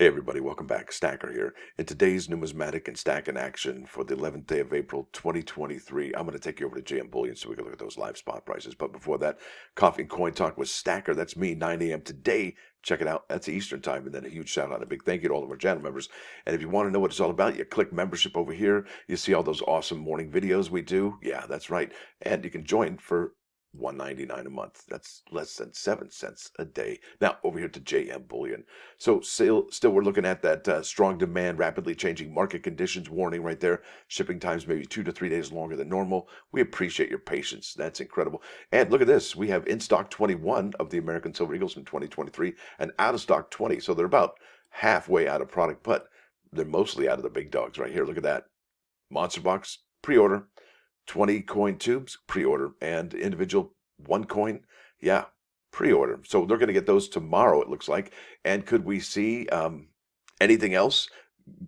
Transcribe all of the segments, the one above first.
Hey everybody, welcome back. Stacker here. In today's numismatic and stack in action for the 11th day of April 2023, I'm going to take you over to JM Bullion so we can look at those live spot prices. But before that, coffee and coin talk with Stacker. That's me, 9 a.m. today. Check it out. That's Eastern time. And then a huge shout out, a big thank you to all of our channel members. And if you want to know what it's all about, you click membership over here. You see all those awesome morning videos we do. Yeah, that's right. And you can join for $1.99 a month. That's less than 7 cents a day. Now over here to JM Bullion. So still we're looking at that strong demand, rapidly changing market conditions warning right there. Shipping times maybe 2 to 3 days longer than normal. We appreciate your patience. That's incredible. And look at this. We have in stock 21 of the American Silver Eagles from 2023 and out of stock 20. So they're about halfway out of product, but they're mostly out of the big dogs right here. Look at that. Monster box pre-order. 20 coin tubes, pre-order, and individual 1 coin, yeah, pre-order. So they're going to get those tomorrow, it looks like. And could we see anything else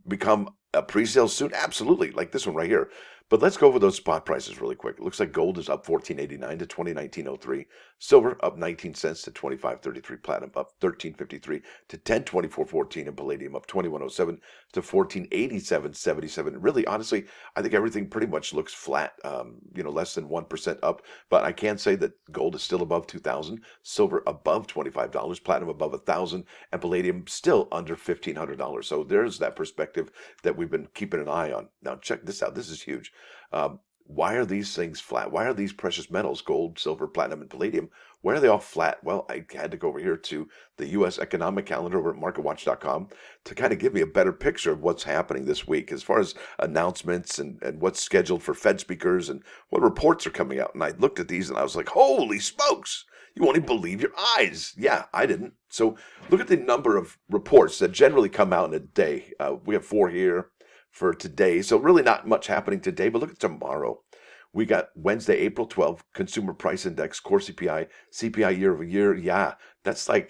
become a pre-sale soon? Absolutely, like this one right here. But let's go over those spot prices really quick. It looks like gold is up $14.89 to $20.1903. Silver up 19 cents to $25.33. Platinum up $13.53 to $10.24.14. And palladium up $21.07 to $14.87.77. Really, honestly, I think everything pretty much looks flat. Less than 1% up. But I can say that gold is still above 2,000, silver above $25, platinum above 1,000, and palladium still under $1,500. So there's that perspective that we've been keeping an eye on. Now check this out. This is huge. Why are these things flat? Why are these precious metals, gold, silver, platinum, and palladium, why are they all flat? Well, I had to go over here to the U.S. economic calendar over at marketwatch.com to kind of give me a better picture of what's happening this week as far as announcements and what's scheduled for Fed speakers and what reports are coming out. And I looked at these and I was like, holy smokes, you won't even believe your eyes. Yeah, I didn't. So look at the number of reports that generally come out in a day. We have 4 here for today. So really not much happening today, but look at tomorrow. We got Wednesday, April 12th, Consumer Price Index, Core CPI, CPI year over year. Yeah, that's a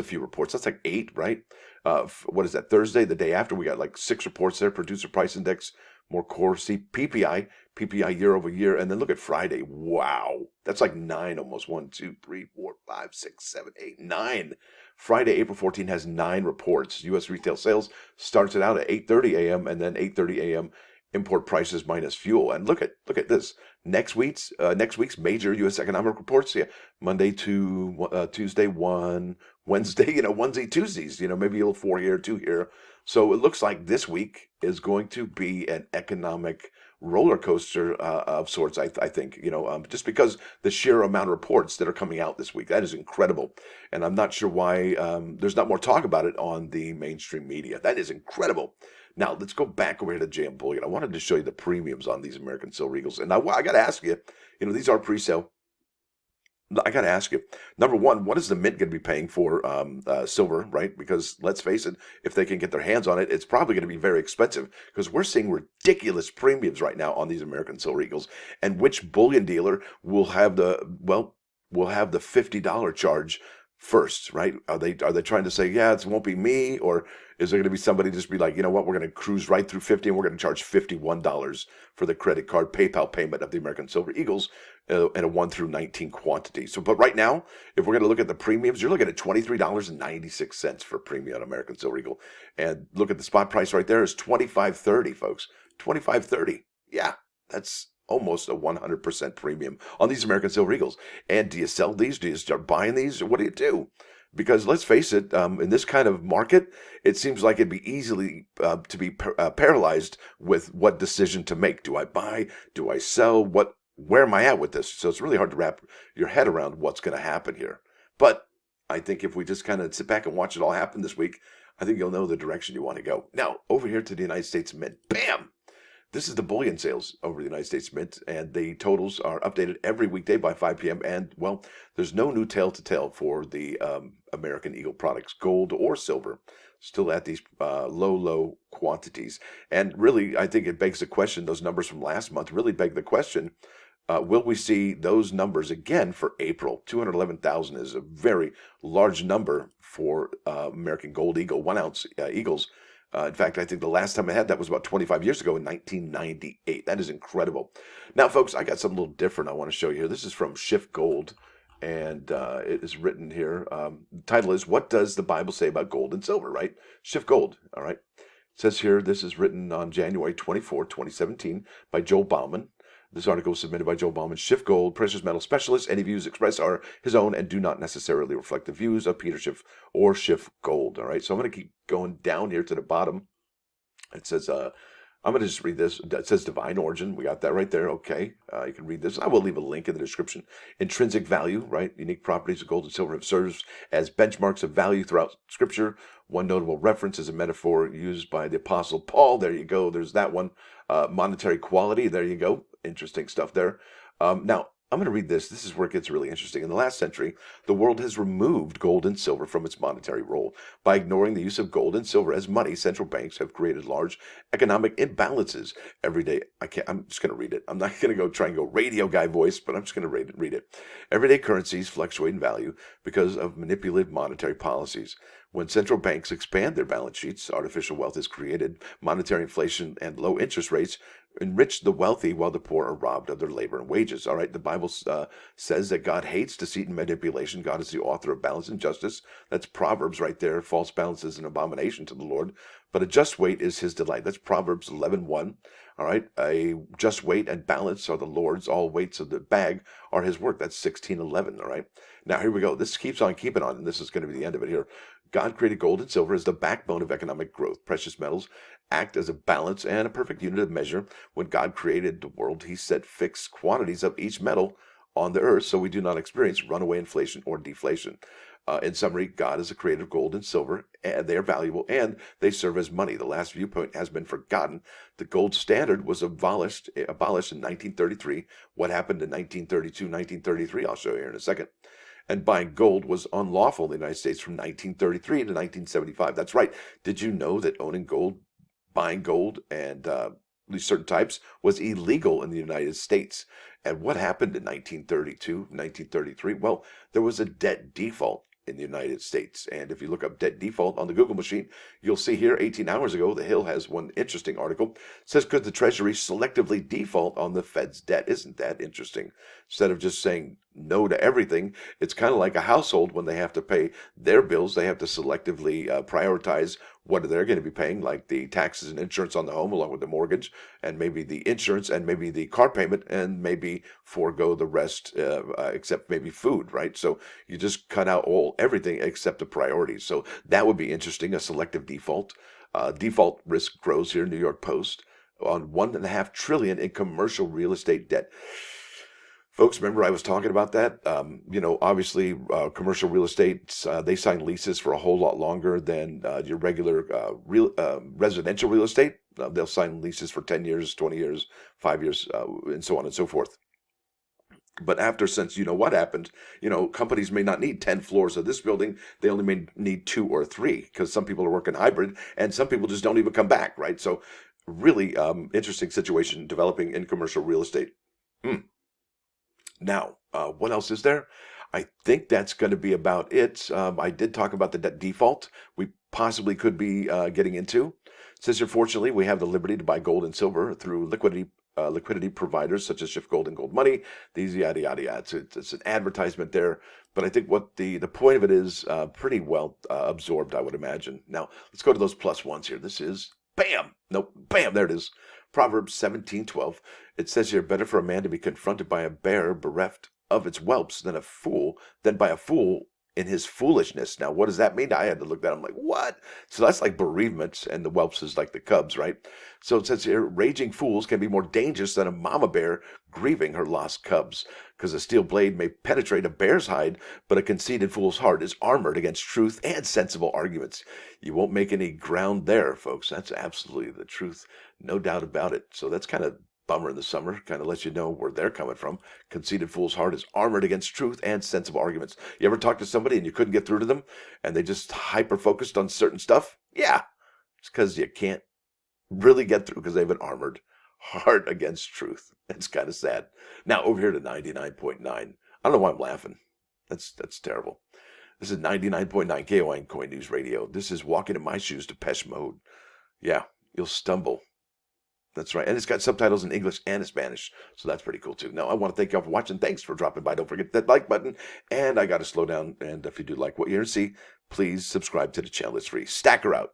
few reports. That's like 8, right? What is that? Thursday, the day after, we got like 6 reports there. Producer Price Index, more Core PPI, PPI year over year. And then look at Friday. Wow. That's like 9 almost. 1, 2, 3, 4, 5, 6, 7, 8, 9. Friday, April 14th has 9 reports. U.S. retail sales starts it out at 8:30 a.m. and then 8:30 a.m. import prices minus fuel. And look at this. Next week's major U.S. economic reports. Yeah, Monday to Tuesday 1, Wednesday, onesie Tuesdays. Maybe a little 4 here, 2 here. So it looks like this week is going to be an economic roller coaster of sorts. I think just because the sheer amount of reports that are coming out this week, that is incredible, and I'm not sure why there's not more talk about it on the mainstream media. That is incredible. Now let's go back over here to JM Bullion. I wanted to show you the premiums on these American Silver Eagles, and I got to ask you, these are pre-sale. I got to ask you, number one, what is the mint going to be paying for silver, right? Because let's face it, if they can get their hands on it, it's probably going to be very expensive because we're seeing ridiculous premiums right now on these American Silver Eagles. And which bullion dealer will have the $50 charge first, right? Are they trying to say, yeah, it won't be me, or is there going to be somebody just be like, you know what, we're going to cruise right through 50 and we're going to charge $51 for the credit card PayPal payment of the American Silver Eagles in a 1 through 19 quantity. So, but right now, if we're going to look at the premiums, you're looking at $23.96 for premium on American Silver Eagle, and look at the spot price right there is $25.30, folks. $25.30. Yeah, that's almost a 100% premium on these American Silver Eagles. And do you sell these? Do you start buying these? Or what do you do? Because let's face it, in this kind of market, it seems like it'd be easily to be paralyzed with what decision to make. Do I buy? Do I sell? Where am I at with this? So it's really hard to wrap your head around what's going to happen here. But I think if we just kind of sit back and watch it all happen this week, I think you'll know the direction you want to go. Now, over here to the United States Mint. Bam! This is the bullion sales over the United States Mint, and the totals are updated every weekday by 5 p.m. And, well, there's no new tale to tell for the American Eagle products, gold or silver, still at these low quantities. And really, I think it begs the question, those numbers from last month really beg the question, will we see those numbers again for April? 211,000 is a very large number for American Gold Eagle, 1 ounce Eagles. In fact, I think the last time I had that was about 25 years ago in 1998. That is incredible. Now, folks, I got something a little different I want to show you here. This is from Shift Gold. And it is written here. The title is, What Does the Bible Say About Gold and Silver, right? Shift Gold, all right? It says here, this is written on January 24, 2017 by Joel Bauman. This article was submitted by Joel Bauman. Shift Gold, precious metal specialist. Any views expressed are his own and do not necessarily reflect the views of Peter Schiff or Shift Gold, all right? So I'm going to keep going down here to the bottom. It says, I'm going to just read this. It says divine origin. We got that right there. Okay. You can read this. I will leave a link in the description. Intrinsic value, right? Unique properties of gold and silver have served as benchmarks of value throughout Scripture. One notable reference is a metaphor used by the Apostle Paul. There you go. There's that one. Monetary quality. There you go. Interesting stuff there. Now, I'm going to read this. This is where it gets really interesting. In the last century, the world has removed gold and silver from its monetary role. By ignoring the use of gold and silver as money, central banks have created large economic imbalances. Every day, I'm just going to read it. I'm not going to go try and go radio guy voice, but I'm just going to read it. Everyday currencies fluctuate in value because of manipulative monetary policies. When central banks expand their balance sheets, artificial wealth is created. Monetary inflation and low interest rates enrich the wealthy while the poor are robbed of their labor and wages. All right, the Bible says that God hates deceit and manipulation. God is the author of balance and justice. That's Proverbs right there. False balance is an abomination to the Lord, but a just weight is his delight. That's Proverbs 11:1. All right, a just weight and balance are the Lord's. All weights of the bag are his work. That's 16:11. All right, now here we go. This keeps on keeping on, and this is going to be the end of it here. God created gold and silver as the backbone of economic growth. Precious metals act as a balance and a perfect unit of measure. When God created the world, he set fixed quantities of each metal on the earth so we do not experience runaway inflation or deflation. In summary, God is the creator of gold and silver, and they are valuable, and they serve as money. The last viewpoint has been forgotten. The gold standard was abolished in 1933. What happened in 1932, 1933? I'll show you here in a second. And buying gold was unlawful in the United States from 1933 to 1975. That's right. Did you know that owning gold, buying gold, and at least certain types was illegal in the United States? And what happened in 1932, 1933? Well, there was a debt default in the United States. And if you look up debt default on the Google machine, you'll see here 18 hours ago, The Hill has one interesting article. It says, could the Treasury selectively default on the Fed's debt? Isn't that interesting? Instead of just saying no to everything, it's kind of like a household when they have to pay their bills. They have to selectively prioritize what they're going to be paying, like the taxes and insurance on the home along with the mortgage, and maybe the insurance and maybe the car payment, and maybe forego the rest except maybe food, right? So you just cut out everything except the priorities. So that would be interesting, a selective default. Default risk grows here, New York Post, on $1.5 trillion in commercial real estate debt. Folks, remember I was talking about that? Obviously, commercial real estate, they sign leases for a whole lot longer than your regular residential real estate. They'll sign leases for 10 years, 20 years, 5 years, and so on and so forth. But since you know what happened, companies may not need 10 floors of this building. They only may need 2 or 3 because some people are working hybrid and some people just don't even come back, right? So really interesting situation developing in commercial real estate. Now, what else is there? I think that's going to be about it. I did talk about the debt default we possibly could be getting into. It says here, fortunately, we have the liberty to buy gold and silver through liquidity providers such as Shift Gold and Gold Money. These yada yada yada. It's an advertisement there, but I think what the point of it is pretty well absorbed, I would imagine. Now, let's go to those plus ones here. This is bam. Nope. Bam. There it is. Proverbs 17:12. It says here, better for a man to be confronted by a bear bereft of its whelps than by a fool in his foolishness. Now, what does that mean? I had to look that up. I'm like, what? So that's like bereavement, and the whelps is like the cubs, right? So it says here, raging fools can be more dangerous than a mama bear grieving her lost cubs, because a steel blade may penetrate a bear's hide, but a conceited fool's heart is armored against truth and sensible arguments. You won't make any ground there, folks. That's absolutely the truth. No doubt about it. So that's kind of bummer in the summer, kind of lets you know where they're coming from. Conceited fool's heart is armored against truth and sensible arguments. You ever talk to somebody and you couldn't get through to them and they just hyper-focused on certain stuff? Yeah, it's because you can't really get through because they have an armored heart against truth. It's kind of sad. Now, over here to 99.9. I don't know why I'm laughing. That's terrible. This is 99.9 KOI Coin News Radio. This is Walking in My Shoes, Depeche Mode. Yeah, you'll stumble. That's right. And it's got subtitles in English and Spanish. So that's pretty cool too. Now, I want to thank y'all for watching. Thanks for dropping by. Don't forget that like button. And I got to slow down. And if you do like what you hear and see, please subscribe to the channel. It's free. Stacker out.